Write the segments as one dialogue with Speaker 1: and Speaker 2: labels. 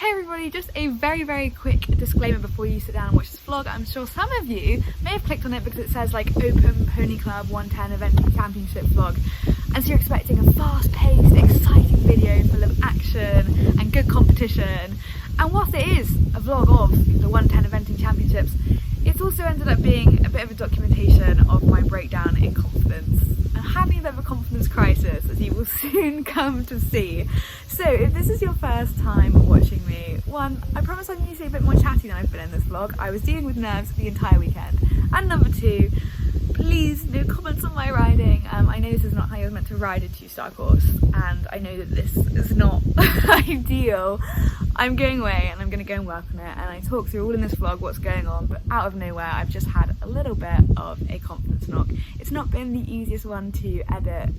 Speaker 1: Hey everybody, just a very quick disclaimer before you sit down and watch this vlog. I'm sure some of you may have clicked on it because it says like Open Pony Club 110 Eventing Championship vlog, and so you're expecting a fast-paced, exciting video full of action and good competition. And whilst it is a vlog of the 110 Eventing Championships, it's also ended up being a bit of a documentation of my breakdown in confidence and having a bit of a confidence crisis, as you will soon come to see. So if this is your first time watching me, one, I promise I'm usually a bit more chatty than I've been in this vlog. I was dealing with nerves the entire weekend. And number two, please no comments on my riding. I know this is not how you're meant to ride a 2-star course, and I know that this is not ideal. I'm going away and I'm going to go and work on it, and I talk through all in this vlog what's going on, but out of nowhere I've just had a little bit of a confidence knock. It's not been the easiest one to edit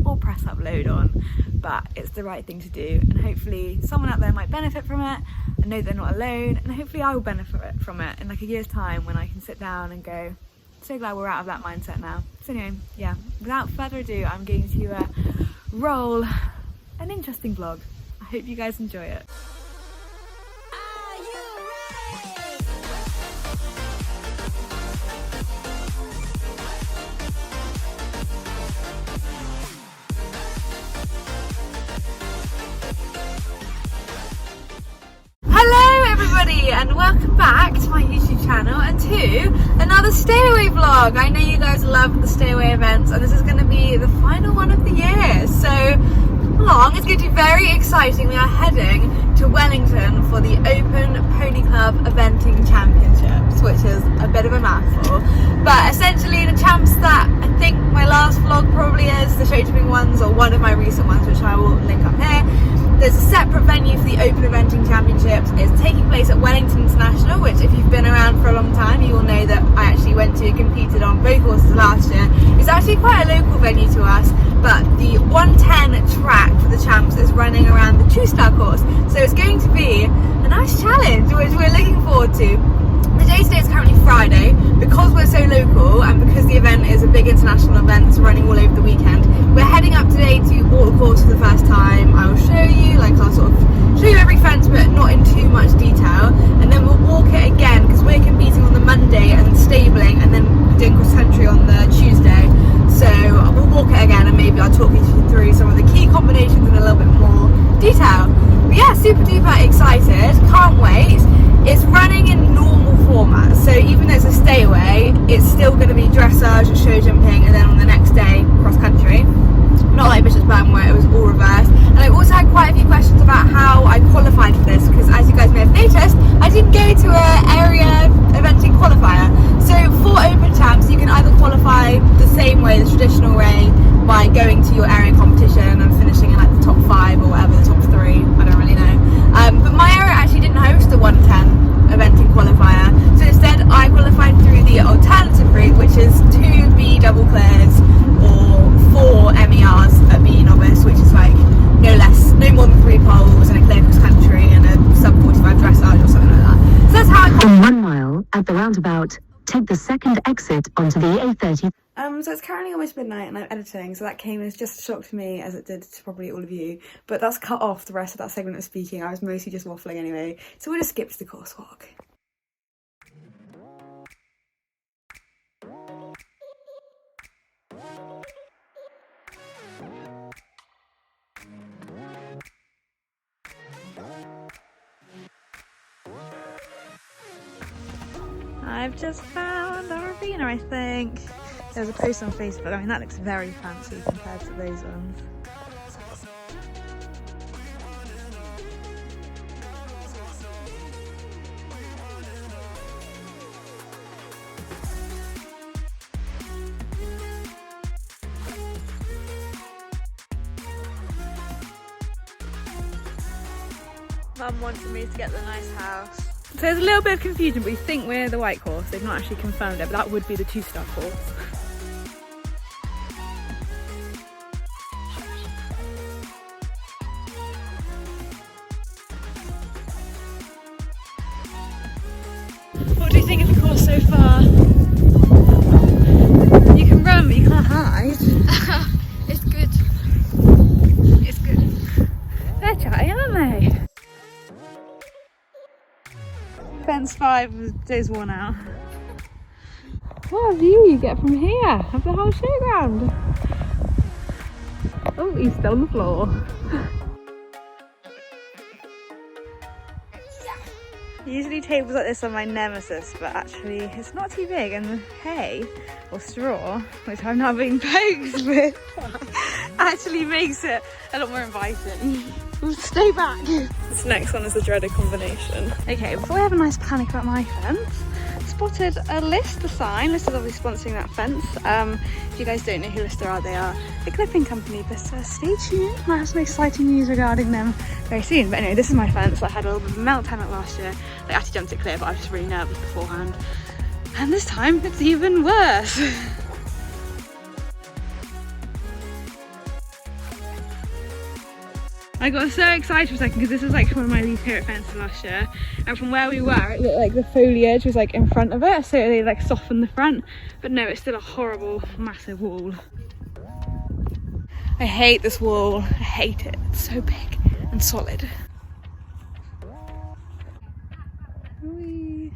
Speaker 1: or press upload on, but it's the right thing to do, and hopefully someone out there might benefit from it and know they're not alone, and hopefully I will benefit from it in like a year's time when I can sit down and go, so glad we're out of that mindset now. So anyway, yeah, without further ado, I'm going to roll an interesting vlog. I hope you guys enjoy it. Hello everybody, and welcome back to my YouTube channel and to another stay away vlog. I know you guys love the stay away events, and this is going to be the final one of the year, so long. It's going to be very exciting. We are heading to Wellington for the Open Pony Club Eventing Championships, which is a bit of a mouthful, but essentially the champs that I think my last vlog probably is, the show jumping ones, or one of my recent ones, which I will link up here. There's a separate venue for the Open Eventing Championships. It's taking place at Wellington International, which if you've been around for a long time, you will know that I actually went to competed on both horses last year. It's actually quite a local venue to us, but the 110 track for the champs is running around the 2-star course. So it's going to be a nice challenge, which we're looking forward to. The day today is currently Friday. Because we're so local and because the event is a big international event that's running all over the weekend, we're heading up today to walk the course for the first time. I will show you, I'll sort of show you every fence, but not in too much detail, and then we'll walk it again because we're competing on the Monday and stabling, and then doing cross country on the Tuesday. So we'll walk it again, and maybe I'll talk you through some of the key combinations in a little bit more detail. But yeah, super duper excited, can't wait. It's running in normal format, so even though it's a stay away, it's still going to be dressage, show jumping, and then on the next day cross country. Not like Bishopsburn where it was all reversed. And I also had quite a few questions about how I qualified for this, because as you guys may have noticed, I didn't go to an area eventing qualifier. So for Open Champs, you can either qualify the same way, the traditional way, by going to your area competition and finishing in like the top 5 or whatever, the top 3, I don't really know. But my area actually didn't host a 110 eventing qualifier, so instead I qualified through the alternative route, which is 2 B double clears or 4 MERs at B novice, which is like no more than 3 poles and a clear cross country and a sub 45 dressage or something like that. So that's how I
Speaker 2: On 1 mile at the roundabout, take the second exit onto the A30.
Speaker 1: So it's currently almost midnight and I'm editing, so that came as just a shock to me as it did to probably all of you, but that's cut off the rest of that segment of speaking. I was mostly just waffling anyway, so we'll just skip to the course walk. I've just found a ravina, I think. There was a post on Facebook. I mean, that looks very fancy compared to those ones. Mum wanted me to get the nice house. So there's a little bit of confusion, but we think we're the white course. They've not actually confirmed it, but that would be the 2-star course. What do you think of the course so far? You can run, but you can't hide. It's good. It's good. They're chatty, aren't they? fence 5 days worn out. What a view you get from here of the whole showground. Oh, he's still on the floor. Usually tables like this are my nemesis, but actually it's not too big, and the hay or straw, which I'm now being poked with, actually makes it a lot more inviting. Stay back! This next one is the dreaded combination. Okay, before we have a nice panic about my fence, spotted a Lister sign. Lister's obviously sponsoring that fence. If you guys don't know who Lister are, they are a clipping company, but stay tuned. I might have some exciting news regarding them very soon. But anyway, this is my fence. I had a little bit of a meltdown at last year. I actually jumped it clear, but I was just really nervous beforehand. And this time, it's even worse. I got so excited for a second because this was like one of my least favourite fences last year, and from where we were it looked like the foliage was like in front of it, so they like softened the front, but no, it's still a horrible massive wall. I hate this wall, I hate it, it's so big and solid. Whee.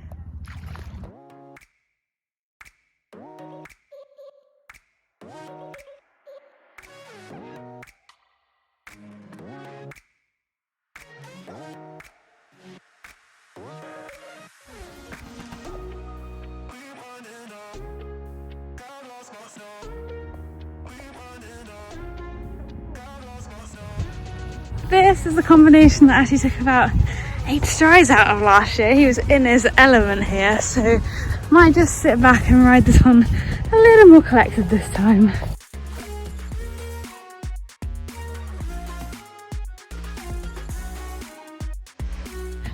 Speaker 1: This is the combination that actually took about 8 strides out of last year. He was in his element here, so might just sit back and ride this one a little more collected this time.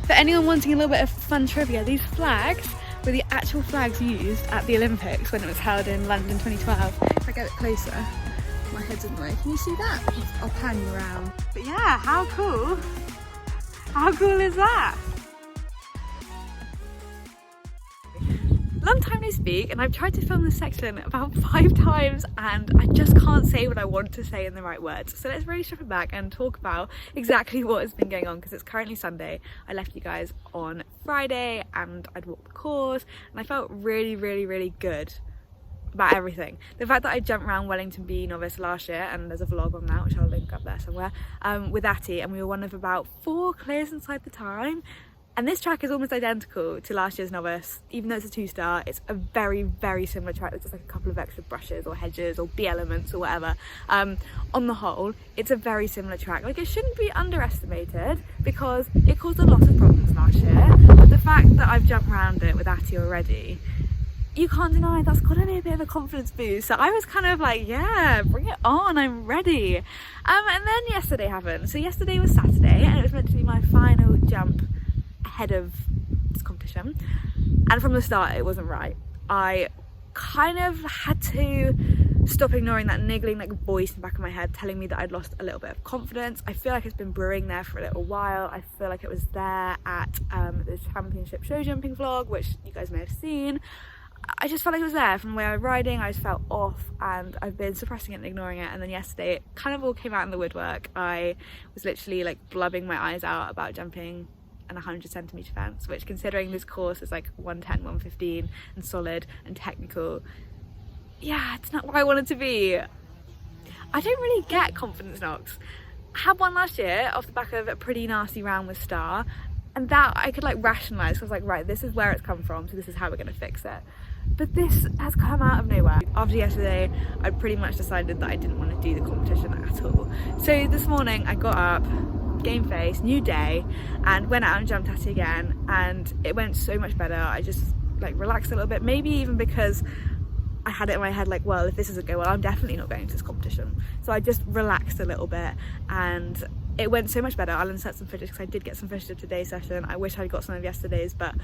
Speaker 1: For anyone wanting a little bit of fun trivia, these flags were the actual flags used at the Olympics when it was held in London 2012. If I get it closer, my head's in the way. Can you see that? I'll pan you around. But yeah, how cool? How cool is that? Long time no speak, and I've tried to film this section about 5 times and I just can't say what I want to say in the right words. So let's really strip it back and talk about exactly what has been going on, because it's currently Sunday. I left you guys on Friday and I'd walked the course and I felt really good about everything. The fact that I jumped around Wellington B novice last year, and there's a vlog on that which I'll link up there somewhere, with Atty, and we were one of about 4 clears inside the time. And this track is almost identical to last year's novice, even though it's a 2-star. It's a very similar track. There's just like a couple of extra brushes or hedges or B elements or whatever. On the whole, it's a very similar track. Like, it shouldn't be underestimated because it caused a lot of problems last year. But the fact that I've jumped around it with Atty already, you can't deny that's got to be a bit of a confidence boost. So I was kind of like, yeah, bring it on, I'm ready. And then yesterday happened. So yesterday was Saturday and it was meant to be my final jump ahead of this competition, and from the start it wasn't right. I kind of had to stop ignoring that niggling like voice in the back of my head telling me that I'd lost a little bit of confidence. I feel like it's been brewing there for a little while. I feel like it was there at the championship show jumping vlog, which you guys may have seen. I just felt like it was there from where I was riding. I just felt off and I've been suppressing it and ignoring it, and then yesterday it kind of all came out in the woodwork. I was literally like blubbing my eyes out about jumping an 100cm fence, which, considering this course is like 110, 115 and solid and technical, yeah, it's not where I want it to be. I don't really get confidence knocks. I had one last year off the back of a pretty nasty round with Star, and that I could like rationalise, because I was like, right, this is where it's come from, so this is how we're going to fix it. But this has come out of nowhere. After yesterday, I pretty much decided that I didn't want to do the competition at all. So this morning I got up, game face, new day, and went out and jumped at it again, and it went so much better. I just like relaxed a little bit, maybe even because I had it in my head like, well, if this doesn't go well, I'm definitely not going to this competition. So I just relaxed a little bit and it went so much better. I'll insert some footage because I did get some footage of today's session. I wish I'd got some of yesterday's, but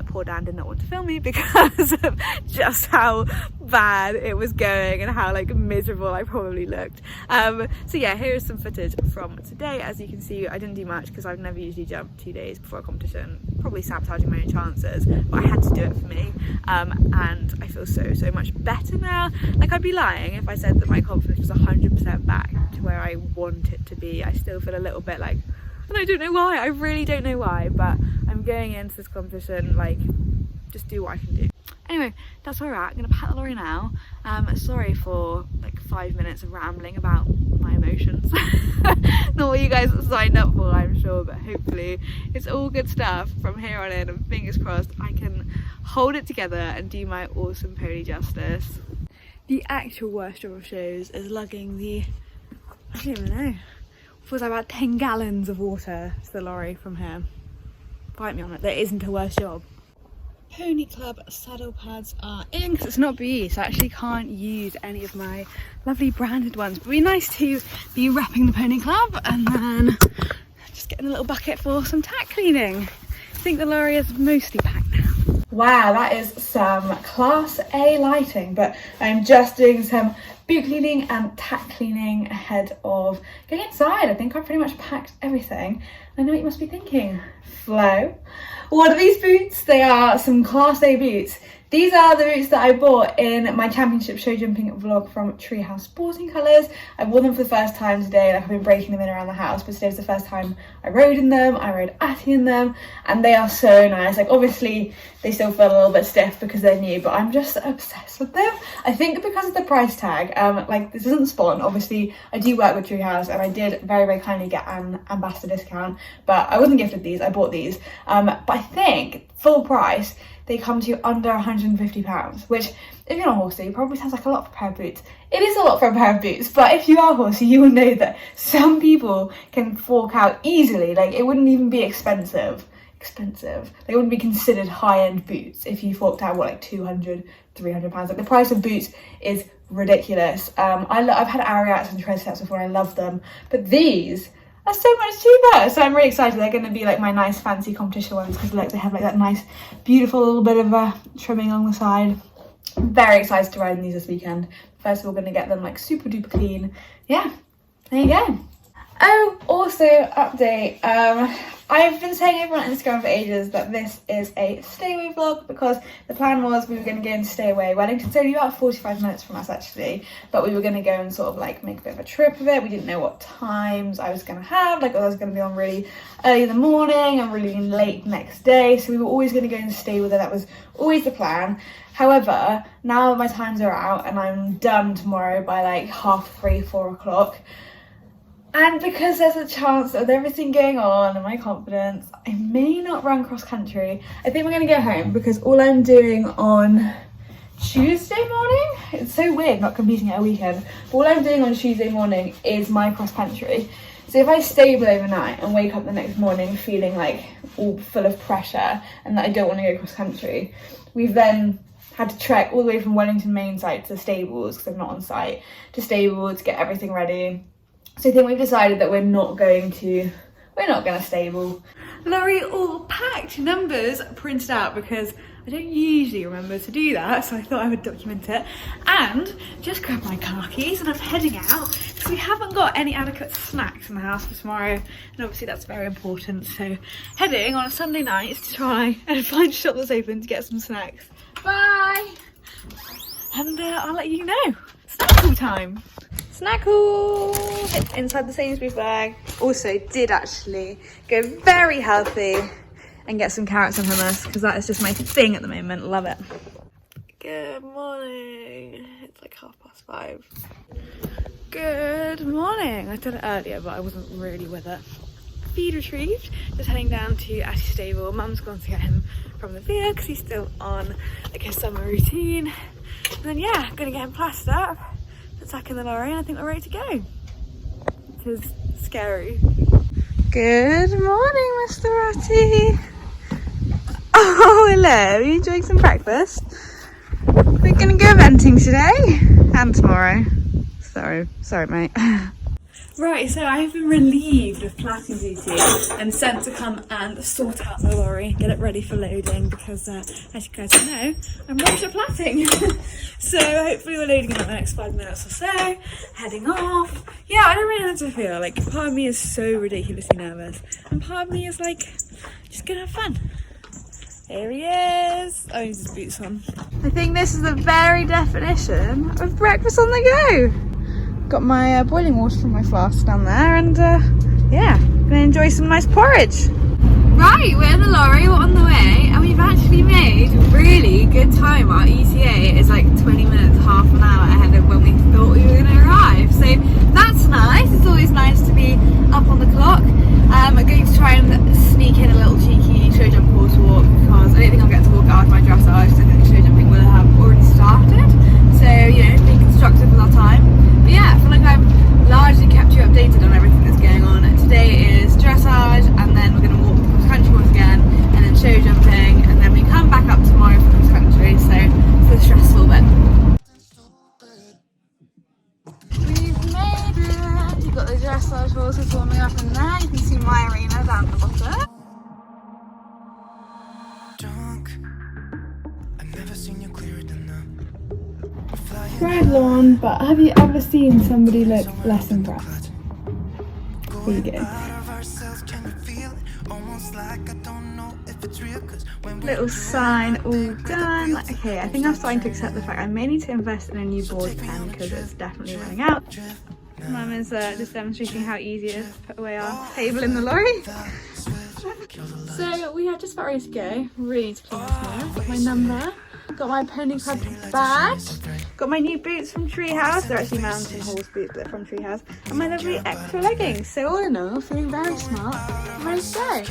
Speaker 1: poor Dan did not want to film me because of just how bad it was going and how like miserable I probably looked. So yeah, here is some footage from today. As you can see, I didn't do much because I've never usually jumped 2 days before a competition, probably sabotaging my own chances, but I had to do it for me, and I feel so much better now. Like, I'd be lying if I said that my confidence was 100% back to where I want it to be. I still feel a little bit like and I don't know why. I really don't know why, but I'm going into this competition like just do what I can do. Anyway, that's where we're at. I'm gonna pack the lorry now. Sorry for like 5 minutes of rambling about my emotions. Not what you guys signed up for, I'm sure, but hopefully it's all good stuff from here on in, and fingers crossed I can hold it together and do my awesome pony justice. The actual worst job of shows is lugging the, I don't even know, feels like about 10 gallons of water to the lorry from here. Fight me on it, there isn't a worse job. Pony Club saddle pads are in because it's not BE, so I actually can't use any of my lovely branded ones, but it'd be nice to be repping the Pony Club and then just getting a little bucket for some tack cleaning. I think the lorry is mostly packed now. Wow, that is some class A lighting, but I'm just doing some boot cleaning and tack cleaning ahead of going inside. I think I've pretty much packed everything. I know what you must be thinking, Flo, what are these boots? They are some class A boots. These are the boots that I bought in my championship show jumping vlog from Treehouse Sporting Colours. I wore them for the first time today, like I've been breaking them in around the house, but today was the first time I rode in them. I rode Atty in them, and they are so nice. Like obviously they still feel a little bit stiff because they're new, but I'm just obsessed with them. I think because of the price tag, like this isn't spawn, obviously I do work with Treehouse and I did very, very kindly get an ambassador discount, but I wasn't gifted these, I bought these. But I think full price, they come to under £150, which if you're not horsey, probably sounds like a lot for a pair of boots. It is a lot for a pair of boots, but if you are horsey, you will know that some people can fork out easily. Like it wouldn't even be expensive. They wouldn't be considered high-end boots if you forked out what, like £200, £300. Like the price of boots is ridiculous. I've had Ariats and Dressage before, I love them, but these are so much cheaper, so I'm really excited. They're going to be like my nice fancy competition ones because like they have like that nice beautiful little bit of trimming along the side. I'm very excited to ride in these this weekend. First of all, going to get them like super duper clean. Yeah, there you go. Oh, also update, I've been saying everyone on Instagram for ages that this is a stay away vlog because the plan was we were going to go and stay away. Wellington's only about 45 minutes from us actually, but we were going to go and sort of like make a bit of a trip of it. We didn't know what times I was going to have, like I was going to be on really early in the morning and really late next day, so we were always going to go and stay with her. That was always the plan. However, now my times are out and I'm done tomorrow by like 3:30, 4 o'clock. And because there's a chance with everything going on and my confidence, I may not run cross country. I think we're going to go home because all I'm doing on Tuesday morning, it's so weird not competing at a weekend, but all I'm doing on Tuesday morning is my cross country. So if I stable overnight and wake up the next morning feeling like all full of pressure and that I don't want to go cross country, we've then had to trek all the way from Wellington main site to the stables because I'm not on site, to stables, get everything ready. So I think we've decided that we're not going to stable. Lorry all packed, numbers printed out because I don't usually remember to do that, so I thought I would document it. And just grab my car keys and I'm heading out because we haven't got any adequate snacks in the house for tomorrow, and obviously that's very important. So heading on a Sunday night to try and find a shop that's open to get some snacks. Bye! And I'll let you know. Snackle time! Snackle! Inside the Sainsbury's bag. Also did actually go very healthy and get some carrots and hummus because that is just my thing at the moment. Love it. Good morning. It's like 5:30. Good morning. I did it earlier but I wasn't really with it. Feed retrieved. Just heading down to Atty's stable. Mum's gone to get him from the veer because he's still on like his summer routine. And then yeah, gonna get him plastered up. Tuck in the lorry and I think we're ready to go. It is scary. Good morning, Mr. Atty. Oh, hello. Are you enjoying some breakfast? We're gonna go eventing today and tomorrow. Sorry, mate. Right, so I have been relieved of platting duty and sent to come and sort out the lorry, get it ready for loading because as you guys know, I'm rubbish at platting. So hopefully we're loading in the next 5 minutes or so, heading off. Yeah, I don't really know how to feel. Like part of me is so ridiculously nervous and part of me is like, just gonna have fun. Here he is. Oh, he's his boots on. I think this is the very definition of breakfast on the go. Got my boiling water from my flask down there and yeah, Gonna enjoy some nice porridge. Right, we're in the lorry, we're on the way, and we've actually made really good time. Our ETA is like 20 minutes, half an hour ahead of when we thought we were gonna arrive. So that's nice. It's always nice to be up on the clock. I'm going to try and sneak in a little cheeky show jump course walk because I don't think I'll get to walk out of my dressage. I think the show jumping will have already started. So, you know, being constructive with our time. But yeah, I feel like I've largely kept you updated on everything that's going on. Today is dressage, and then we're going to walk the cross country course again, and then show jumping, and then we come back up tomorrow for cross country. So it's the stressful bit. We've made it. You've got the dressage horses warming up in there. You can see my arena down the bottom. Red lawn, but have you ever seen somebody look less impressed? Here you go. Little sign all done. Okay, I think I'm starting to accept the fact I may need to invest in a new board pen because it's definitely running out. Mum is just demonstrating how easy it is to put away our table in the lorry. So we are just about ready to go. Really need to clean this now. Got my number. Got my pony club bag. Got my new boots from Treehouse. They're actually mountain horse boots, but they're from Treehouse. And my lovely extra leggings. So all in all, feeling very smart. I'm ready to go.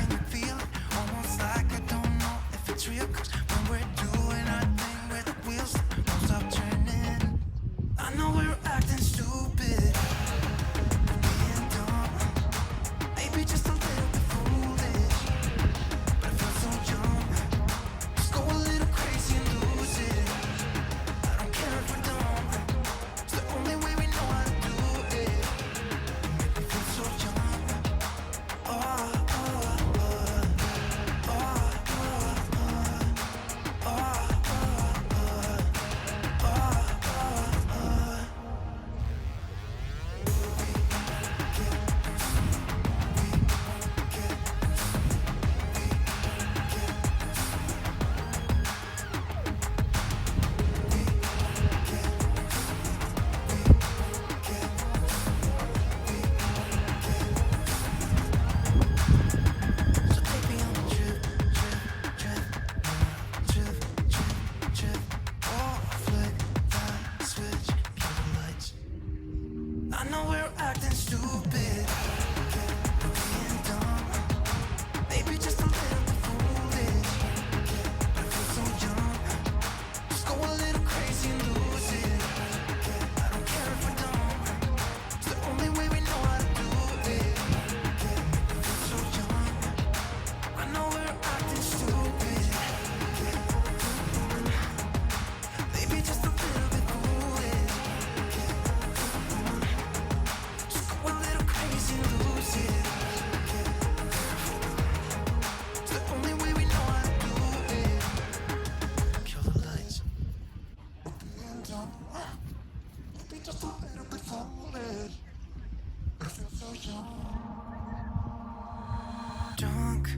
Speaker 3: Drunk,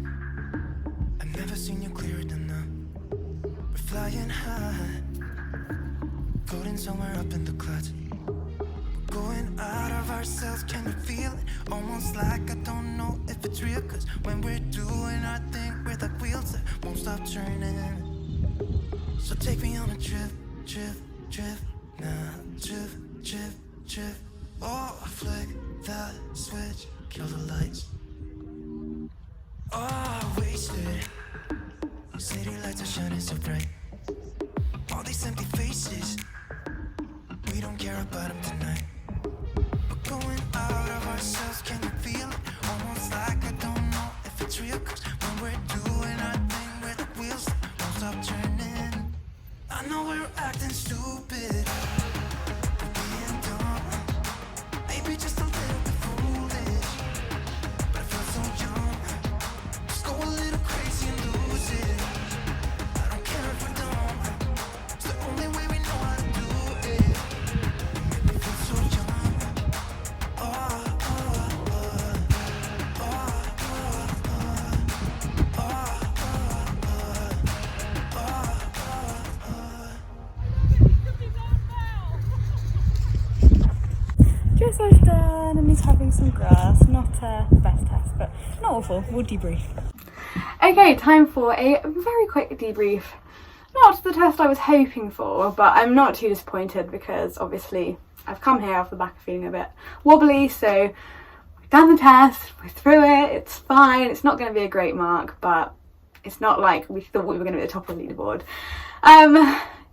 Speaker 3: I've never seen you clearer than now. We're flying high, floating somewhere up in the clouds. We're going out of ourselves, can you feel it? Almost like I don't know if it's real, cause when we're doing our thing, we're like wheels that won't stop turning. So take me on a trip, trip, trip, now trip, trip, trip. Oh, I flick that switch, kill the lights. Oh, wasted. City lights are shining so bright. All these empty faces, we don't care about them tonight. We're going out of ourselves, can you feel it? Almost like I don't know if it's real, cause when we're doing our thing, we're the wheels that won't stop turning. I know we're acting stupid, we're being dumb, maybe just a little bit foolish, but I feel so young. Just go a little crazy and lose it. I don't care if we're dumb, it's the only way we know how to do it. Make me feel so young. Oh, oh, oh, oh, oh, oh, oh.
Speaker 1: dressage done and he's having some grass. Not the best test, but not awful. We'll debrief. Okay, time for a very quick debrief. Not the test I was hoping for, but I'm not too disappointed because obviously I've come here off the back of feeling a bit wobbly, so we've done the test, we're through it, it's fine. It's not going to be a great mark, but it's not like we thought we were going to be at the top of the leaderboard.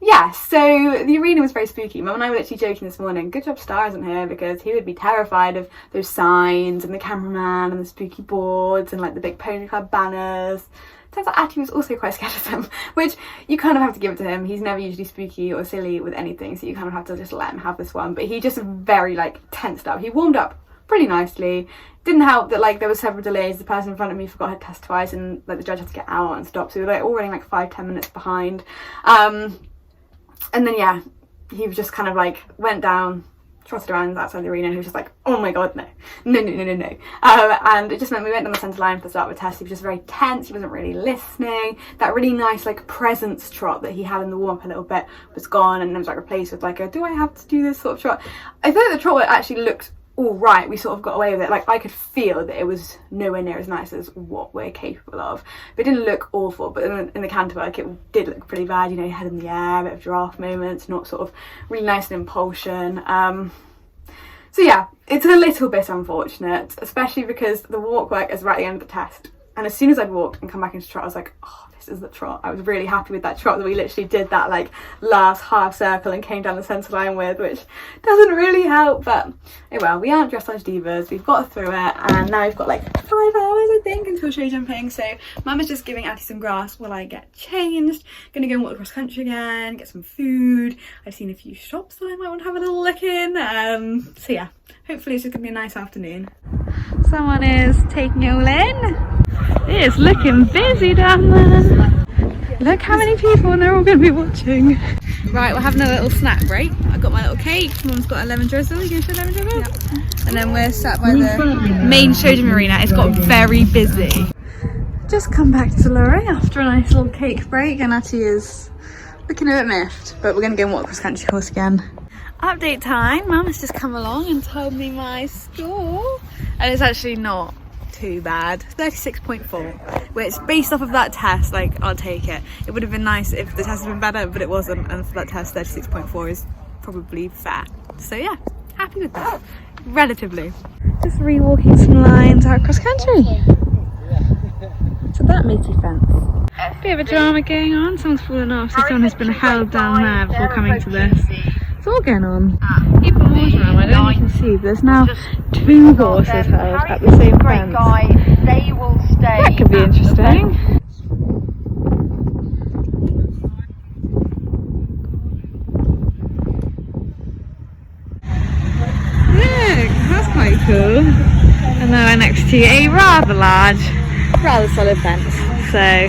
Speaker 1: Yeah, so the arena was very spooky. Mum and I were literally joking this morning, good job Star isn't here because he would be terrified of those signs and the cameraman and the spooky boards and like the big pony club banners. Turns out Atty was also quite scared of them, which you kind of have to give it to him. He's never usually spooky or silly with anything, so you kind of have to just let him have this one. But he just very like tensed up. He warmed up pretty nicely. Didn't help that like there were several delays. The person in front of me forgot her test twice and like the judge had to get out and stop, so we were like all running like 5-10 minutes behind. And then yeah, he was just kind of like went down, trotted around outside the arena, and he was just like, oh my god, no. And it just meant we went down the centre line for the start of the test. He was just very tense, he wasn't really listening. That really nice like presence trot that he had in the warm-up a little bit was gone, and it was like replaced with like a do I have to do this sort of trot. I thought the trot actually looked all right. We sort of got away with it. Like I could feel that it was nowhere near as nice as what we're capable of, but it didn't look awful. But in the canter work it did look pretty bad, you know, head in the air, a bit of giraffe moments, not sort of really nice and impulsion. So yeah, it's a little bit unfortunate, especially because the walk work is right at the end of the test, and as soon as I'd walked and come back into trot I was like, oh, this is the trot. I was really happy with that trot that we literally did that like last half circle and came down the centre line with, which doesn't really help, but oh well, we aren't dressage divas, we've got through it, and now we've got like 5 hours I think until show jumping. So Mum is just giving Atty some grass while I get changed. Gonna go and walk across country again, get some food. I've seen a few shops that I might want to have a little look in. So yeah, hopefully it's just gonna be a nice afternoon. Someone is taking it all in. It's looking busy down there. Look how many people, and they're all going to be watching. Right, we're having a little snack break. I got my little cake. Mum's got a lemon drizzle. You going to show lemon drizzle? Yeah. And then we're sat by the main showroom arena. It's got very busy. Just come back to Lorry after a nice little cake break, and Atty is looking a bit miffed. But we're going to go and walk cross country course again. Update time. Mum has just come along and told me my score, and it's actually not too bad. 36.4, which based off of that test, like I'll take it. It would have been nice if the test had been better, but it wasn't, and for that test 36.4 is probably fair. So yeah, happy with that, relatively. Just re-walking some lines out cross country to that meaty fence. Bit of a drama going on, someone's fallen off, so someone has been held down there before coming to this. It's all going on. Keep the water around, I don't know if you can see, but there's now 2 horses held at the same fence. That could be interesting. Look, that's quite cool. And now we're next to a rather large, rather solid fence. So,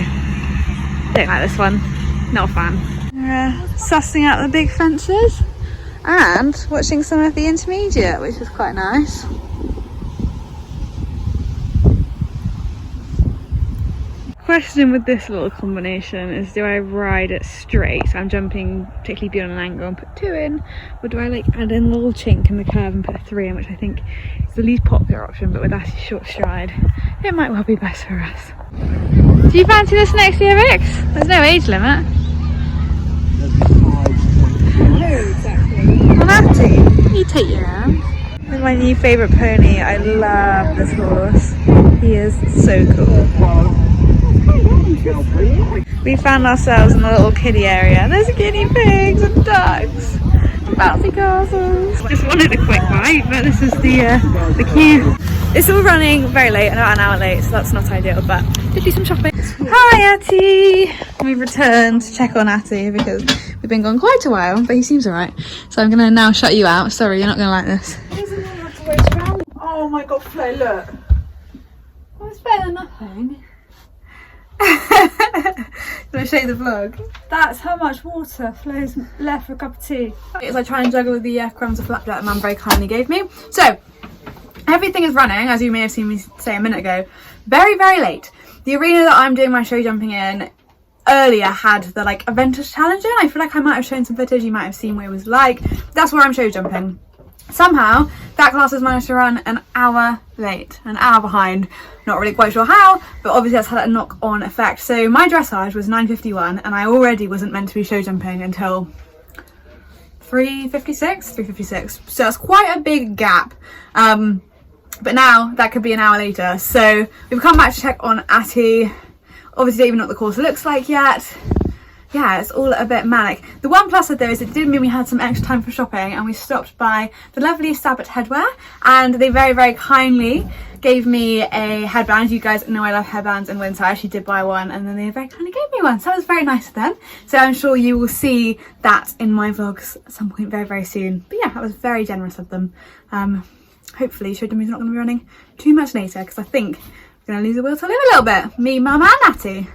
Speaker 1: don't like this one. Not a fan. We're sussing out the big fences and watching some of the intermediate, which is quite nice. Question with this little combination is, do I ride it straight, so I'm jumping particularly beyond an angle and put 2 in, or do I like add in a little chink in the curve and put 3 in, which I think is the least popular option, but with that short stride it might well be best for us. Do you fancy this next year, Vix? There's no age limit. Well, Atty, you take your hand. With my new favourite pony, I love this horse. He is so cool. We found ourselves in a little kiddie area. There's guinea pigs and ducks, bouncy castles. Just wanted a quick bite, but this is the queue. It's all running very late, about an hour late, so that's not ideal, but did do some shopping. Hi Atty! We've returned to check on Atty because we've been gone quite a while, but he seems alright. So I'm gonna now shut you out. Sorry, you're not gonna like this. Oh my god, Flo, look. Well, it's better than nothing. Can I show you the vlog? That's how much water Flo's left for a cup of tea. As I try and juggle the crumbs of flapjack that Mum very kindly gave me. So, everything is running, as you may have seen me say a minute ago, very, very late. The arena that I'm doing my show jumping in earlier had the like Aventus challenge in. I feel like I might have shown some footage, you might have seen what it was like. That's where I'm show jumping. Somehow that class has managed to run an hour late, an hour behind. Not really quite sure how, but obviously that's had a knock-on effect. So my dressage was 9:51 and I already wasn't meant to be show jumping until 3:56. So that's quite a big gap. But now that could be an hour later. So we've come back to check on Atty. Obviously don't even know what the course looks like yet. Yeah, it's all a bit manic. The one plus of though is it did mean we had some extra time for shopping, and we stopped by the lovely Sabbath Headwear, and they very, very kindly gave me a headband. You guys know I love headbands in winter. I actually did buy one, and then they very kindly gave me one. So that was very nice of them. So I'm sure you will see that in my vlogs at some point very, very soon. But yeah, that was very generous of them. Hopefully Show Jumping's not going to be running too much later, because I think we're going to lose the will to live a little bit. Me, Mum and Natty.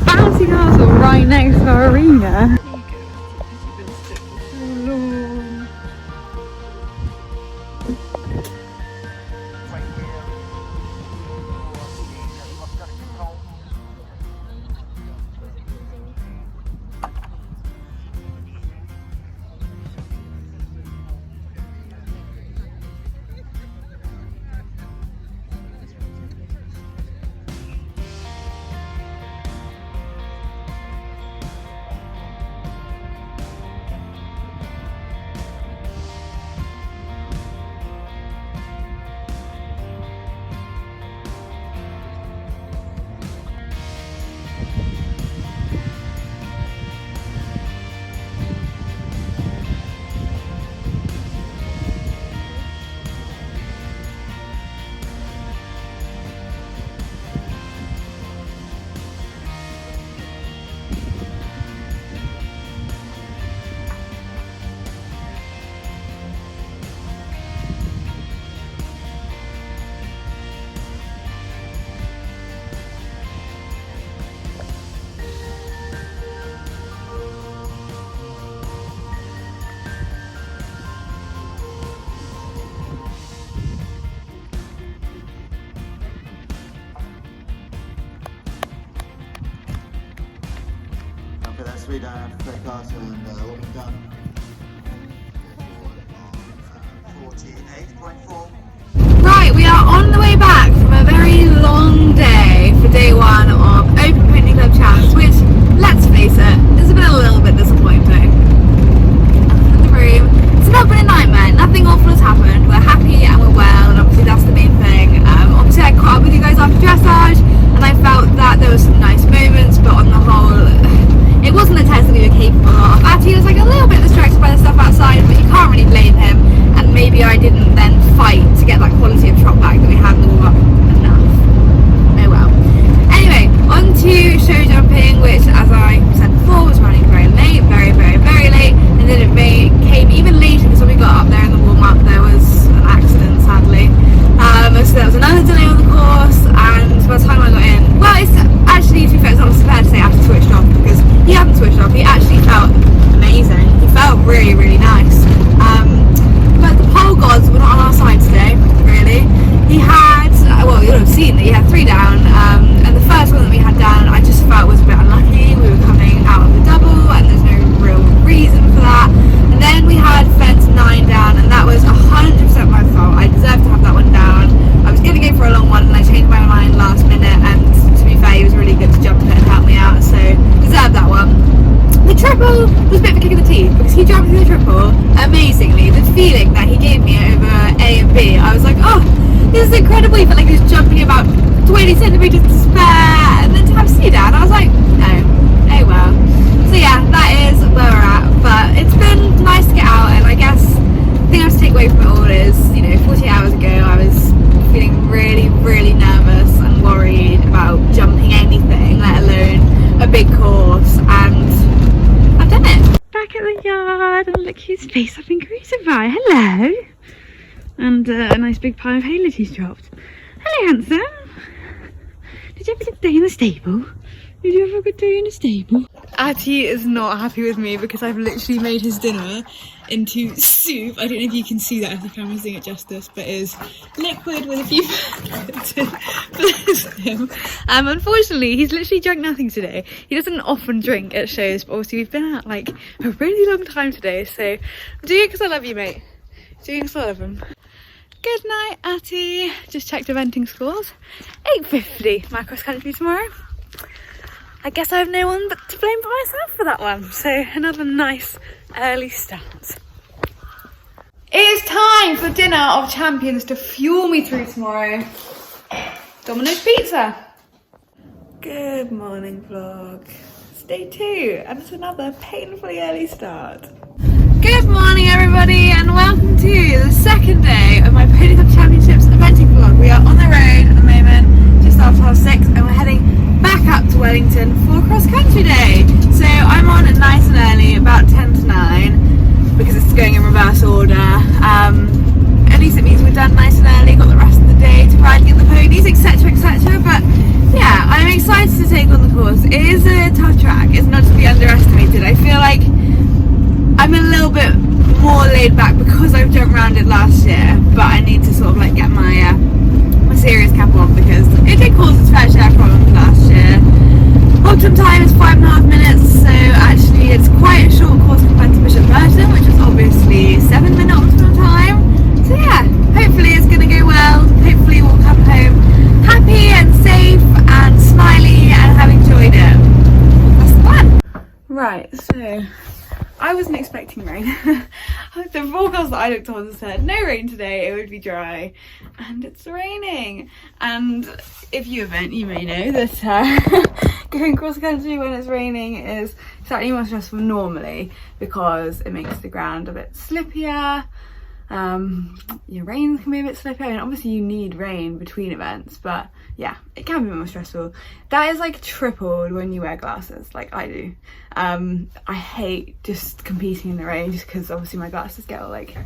Speaker 1: Bouncy castle right next to our arena.
Speaker 4: Okay, that's 3 down after Fred Castle and Wellington. 48.4.
Speaker 1: Right, we are on the way back from a very long day for day one of Open Pony Club Challenge, which, let's face it, is a little bit disappointing. In the room, it's not been a nightmare, nothing awful has happened, we're happy and we're well, and obviously that's the main thing. Obviously I caught up with you guys after dressage, and I felt that there were some nice moments, but on the whole, it wasn't the test that we were capable of. Atty was like a little bit distracted by the stuff outside, but you can't really blame him, and maybe I didn't then fight to get that quality of trot back that we had in the warm-up enough. Oh well. Anyway, on to show jumping, which as I said before was running very late, very, very, very late, and then it came even later because when we got up there in the warm-up there was an accident, sadly. So there was another delay on the course, and by the time I got in, well, it's actually, to be fair, it's not fair to say after switched off, because he hadn't switched off. He actually felt amazing. He felt really, really nice. But the pole gods were not on our side today, really. He had, well, you would have seen that he had 3 down, and the first one that we had down I just felt was a bit unlucky. We were coming out of the double and there's no real reason for that. And then we had fence 9 down, and that was 100% my fault. I deserved to have that one down. I was going to go for a long one and I changed my mind last minute, and to be fair, he was really good to jump it and help me out, so deserved that one. The triple was a bit of a kick in the teeth because he jumped through the triple amazingly. The feeling that he gave me over A and B, I was like, oh, this is incredible. He felt like he was jumping about 20 centimetres to spare, and then to have C down, I was like, no, oh well. So yeah, that is where we're at, but it's been nice to get out, and I guess the thing I have to take away from it all is, you know, 48 hours ago I was feeling really, really nervous and worried about jumping anything, let alone a big course, and I've done it. Back at the yard, and look whose face I've been greeted by. Hello. And a nice big pile of hay that he's dropped. Hello, handsome. Did you have a good day in the stable? Did you have a good day in the stable? Atty is not happy with me because I've literally made his dinner into soup. I don't know if you can see that if the camera's doing it justice, but it is liquid with a few bless him. Unfortunately, he's literally drunk nothing today. He doesn't often drink at shows, but obviously we've been out like a really long time today, so I'm doing it because I love you, mate. Doing it because I love him. Good night, Atty. Just checked eventing scores. 8:50. My cross country tomorrow. I guess I have no one but to blame but myself for that one. So another nice early start. It is time for dinner of champions to fuel me through tomorrow. Domino's Pizza. Good morning vlog. It's day 2 and it's another painfully early start. Good morning everybody and welcome to the second day of my Pony Club Championships eventing vlog. We are on the road at the moment, just after 6:30, and we're heading back up to Wellington for cross country day. So I'm on nice and early, about 10 to 9, because it's going in reverse order. At least it means we're done nice and early, got the rest of the day to ride, get the ponies, etc, etc. But yeah, I'm excited to take on the course. It is a tough track, it's not to be underestimated. I feel like I'm a little bit more laid back because I've jumped around it last year, but I need to sort of like get my my serious cap on because it did cause its fair share of problems last year. Optimum time is 5.5 minutes, so actually it's quite a short course compared to Bishop Burton, which is obviously 7-minute optimum time. So yeah, hopefully it's going to go well. Hopefully we'll come home happy and safe and smiley and have enjoyed it. That's the plan. Right, so I wasn't expecting rain. The forecast that I looked on said no rain today, it would be dry, and it's raining. And if you event, you may know that going cross country when it's raining is slightly more stressful normally because it makes the ground a bit slippier. Your rain can be a bit slippery, and obviously you need rain between events, but yeah, it can be more stressful. That is like tripled when you wear glasses like I do. I hate just competing in the rain just because obviously my glasses get all like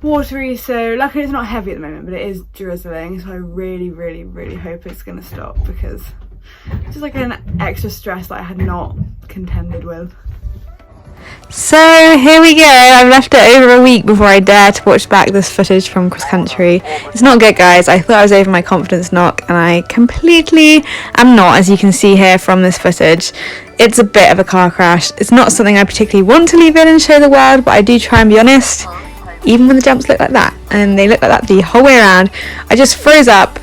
Speaker 1: watery, so luckily it's not heavy at the moment, but it is drizzling, so I really hope it's gonna stop because it's just like an extra stress that I had not contended with. So here we go, I've left it over a week before I dare to watch back this footage from cross country. It's not good guys, I thought I was over my confidence knock and I completely am not, as you can see here from this footage. It's a bit of a car crash. It's not something I particularly want to leave in and show the world, but I do try and be honest, even when the jumps look like that, and they look like that the whole way around, I just froze up,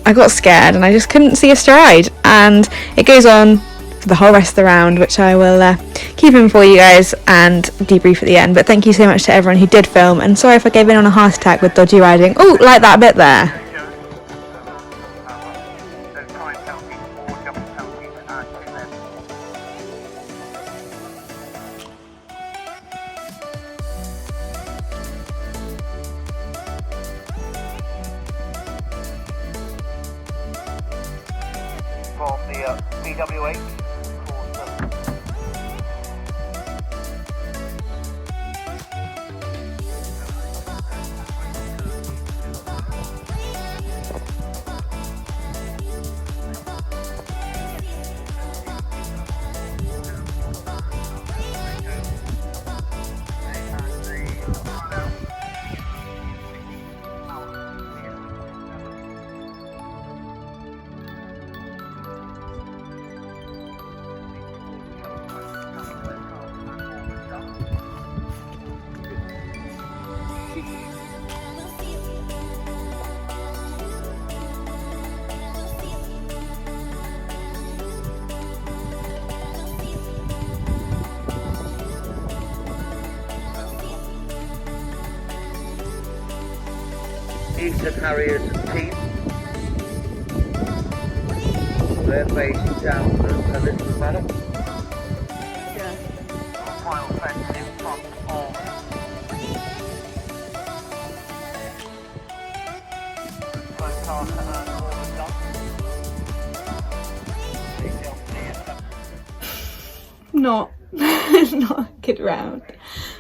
Speaker 1: I got scared and I just couldn't see a stride, and it goes on for the whole rest of the round, which I will keep in for you guys and debrief at the end. But thank you so much to everyone who did film, and sorry if I gave in on a heart attack with dodgy riding. Oh, like that bit there.
Speaker 5: From the BWH. Eastern Harriers team. They're facing down the Elizabeth Maddox.
Speaker 1: Yeah.
Speaker 5: Final fence in front of both cars and all done.
Speaker 1: Not a good round.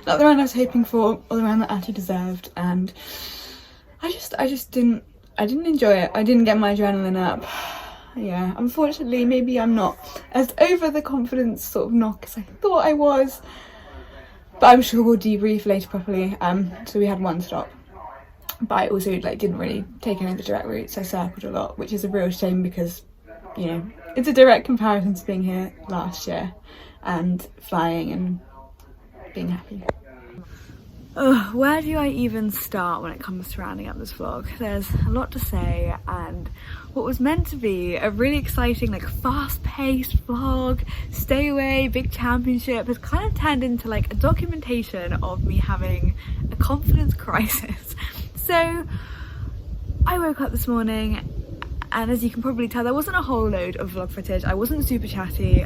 Speaker 1: Not the round I was hoping for, or the round that Atty deserved, and I just didn't enjoy it. I didn't get my adrenaline up. Yeah, unfortunately, maybe I'm not as over the confidence sort of knock as I thought I was. but I'm sure we'll debrief later properly. So we had one stop, but I also like didn't really take any of the direct routes. I circled a lot, which is a real shame because, you know, it's a direct comparison to being here last year and flying and being happy. Where do I even start when it comes to rounding up this vlog? There's a lot to say, and what was meant to be a really exciting, like fast-paced vlog, stay away, big championship, has kind of turned into like a documentation of me having a confidence crisis. So I woke up this morning, and as you can probably tell, there wasn't a whole load of vlog footage. I wasn't super chatty.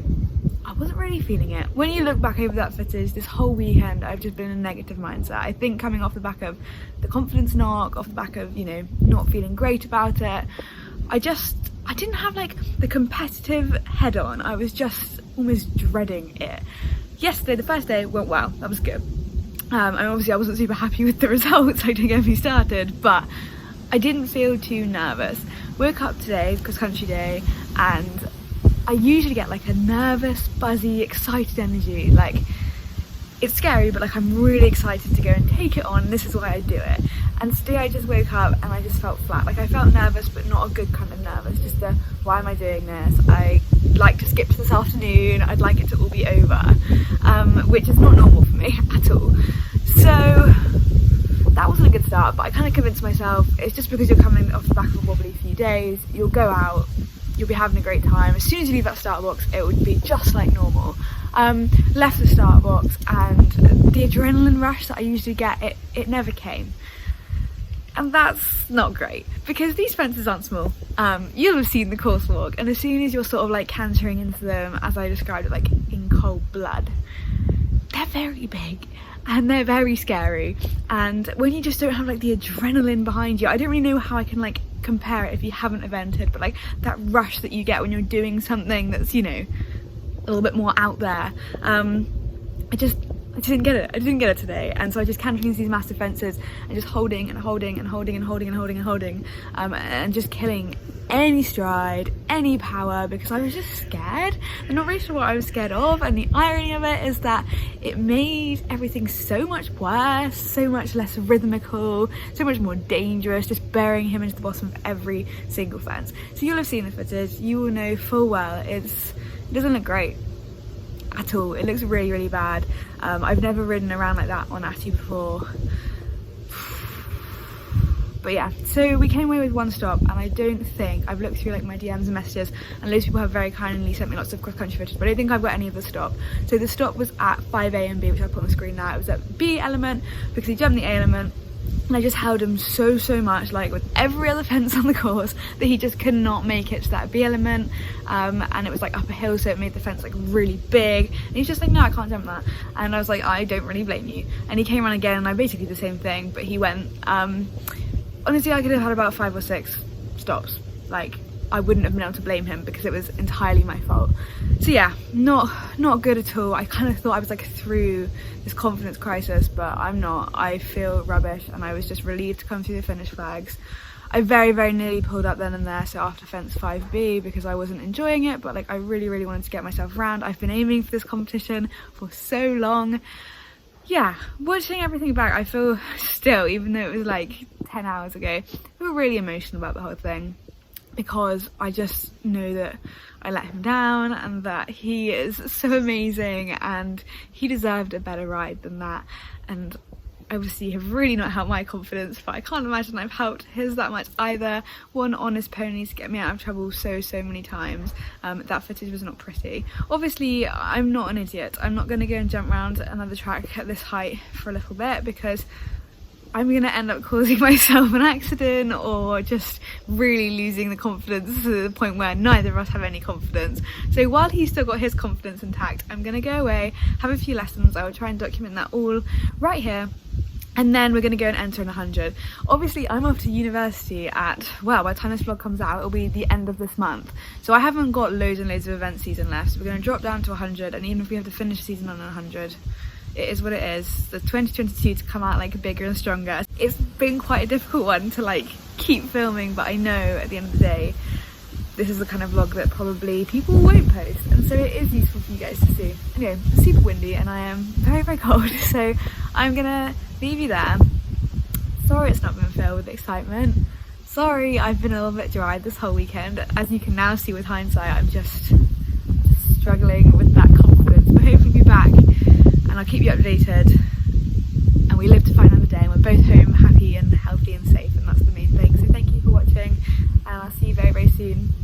Speaker 1: I wasn't really feeling it. When you look back over that footage, this whole weekend I've just been in a negative mindset. I think coming off the back of the confidence knock, off the back of, you know, not feeling great about it, I didn't have like the competitive head on. I was just almost dreading it. Yesterday, the first day, went well. That was good. And obviously I wasn't super happy with the results, like, don't get me started, but I didn't feel too nervous. Woke up today, cross country day, and I usually get like a nervous, buzzy, excited energy. Like, it's scary, but like I'm really excited to go and take it on. This is why I do it. And today I just woke up and I just felt flat. Like, I felt nervous, but not a good kind of nervous. Just the, why am I doing this? I like to skip to this afternoon. I'd like it to all be over, which is not normal for me at all. So that wasn't a good start, but I kind of convinced myself it's just because you're coming off the back of a wobbly few days. You'll go out, you'll be having a great time. As soon as you leave that start box, it would be just like normal. Left the start box, and the adrenaline rush that I usually get, it never came. And that's not great, because these fences aren't small. You'll have seen the course walk, and as soon as you're sort of like cantering into them, as I described it, like in cold blood, they're very big and they're very scary. And when you just don't have like the adrenaline behind you, I don't really know how I can like compare it if you haven't evented, but like that rush that you get when you're doing something that's, you know, a little bit more out there. I just didn't get it. I didn't get it today, and so I just cantered into these massive fences and just holding and holding and holding and holding and holding and holding, and just killing any stride, any power, because I was just scared. I'm not really sure what I was scared of, and the irony of it is that it made everything so much worse, so much less rhythmical, so much more dangerous, just burying him into the bottom of every single fence. So you'll have seen the footage, you will know full well it doesn't look great at all. It looks really, really bad. I've never ridden around like that on Atty before. But yeah, so we came away with one stop, and I don't think, I've looked through like my DMs and messages, and loads of people have very kindly sent me lots of cross country footage, but I don't think I've got any of the stop. So the stop was at 5A and B, which I put on the screen now. It was at B element because he jumped the A element, and I just held him so much, like with every other fence on the course, that he just could not make it to that B element. And it was like up a hill, so it made the fence like really big, and he's just like, no, I can't jump that. And I was like, I don't really blame you. And he came around again, and I basically did the same thing, but he went. Honestly, I could have had about 5 or 6 stops. Like, I wouldn't have been able to blame him because it was entirely my fault. So yeah, not good at all. I kind of thought I was like through this confidence crisis, but I'm not. I feel rubbish, and I was just relieved to come through the finish flags. I very nearly pulled up then and there, so after fence 5B, because I wasn't enjoying it, but like I really wanted to get myself round. I've been aiming for this competition for so long. Yeah, watching everything back, I feel still, even though it was like 10 hours ago, I feel really emotional about the whole thing, because I just know that I let him down, and that he is so amazing, and he deserved a better ride than that. And obviously have really not helped my confidence, but I can't imagine I've helped his that much either. One honest pony to get me out of trouble so many times. That footage was not pretty. Obviously I'm not an idiot. I'm not going to go and jump around another track at this height for a little bit, because I'm going to end up causing myself an accident, or just really losing the confidence to the point where neither of us have any confidence. So while he's still got his confidence intact, I'm going to go away, have a few lessons. I will try and document that all right here, and then we're going to go and enter in 100. Obviously I'm off to university at, well, by the time this vlog comes out, it'll be the end of this month, so I haven't got loads and loads of event season left. So we're going to drop down to 100, and even if we have to finish the season on 100, it is what it is. The 2022 to come out like bigger and stronger. It's been quite a difficult one to like keep filming, but I know at the end of the day this is the kind of vlog that probably people won't post, and so it is useful for you guys to see. Anyway, it's super windy and I am very, very cold, so I'm gonna leave you there. Sorry it's not been filled with excitement. Sorry I've been a little bit dry this whole weekend. As you can now see with hindsight, I'm just struggling with that confidence, but hopefully be back and I'll keep you updated, and we live to fight another day, and we're both home happy and healthy and safe, and that's the main thing. So thank you for watching, and I'll see you very, very soon.